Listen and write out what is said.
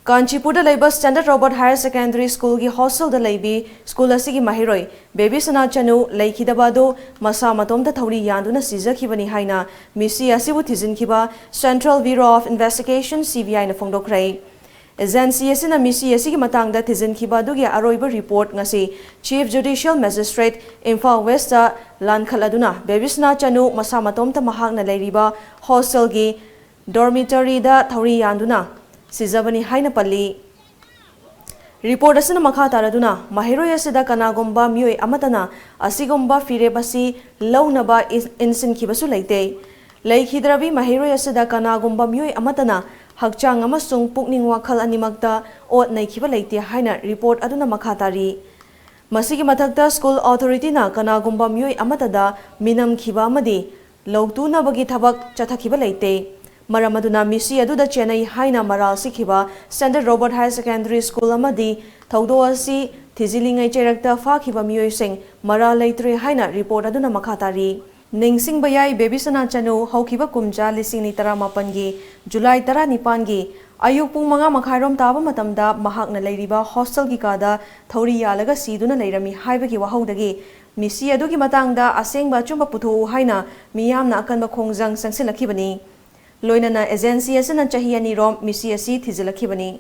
CHANCHIPUR LEIBA Standard Robert Higher Secondary School की hostel the LEIBI school ASIGI MAHEIROI Babysana CHANU LEIKHIDABA दो Masa Matomda THOURI YANDUNA SIJAKHIBANI HAINA MEESHI ASIBU THIJINKHIBA Central Bureau of Investigation CBI na PHONGDOKHRE Agency asina MEESHI asigi matangda THIJINKHIBA dugi aroiba report ngasi Chief Judicial Magistrate Imphal West ta lankhaladuna Babysana CHANU Masa Matomda mahakna leiriba hostel gi dormitory da THOURI YANDUNA Sijibani HAINA Pali Report asina makha taraduna MAHEIROI asida kanagomba myoi amatana asigomba firebasi launaba insinkibasu leite LEIKHIDABI MAHEIROI asida kanagomba myoi amatana hakchang amasung pukning wakhal animakta ot naikhiba leite haina report aduna makha tari masigi mathakta school authority na kanagomba myoi amatada minam khiba amadi logtuna bagi thabak chathakhiba leite Maramaduna MEESHI aduda Chennai HAINA Maral Sikhiba Standard Robert Higher Secondary School amadi Thaudo asi Thijilingai Cherakta Fakhiba Miyoi Sing Maral Leitre HAINA report aduna makhatari Ningsing Bayai Babysana CHANU Haukiba Kumja Lising Nitara Mapangi July Tara Nipangi Ayuk Pung Manga Makhairom Taba Matamda Mahakna Leiriba hostel gi kada Thauri Yalaga Siduna Leirami Haibagi Wahaudagi MEESHI adugi matangda Asengba Chumba Puthu HAINA Miyamna Akanba Khongjang Sangsilakibani Loinana agency asana chahi ani rom MEESHI asi thizilakibani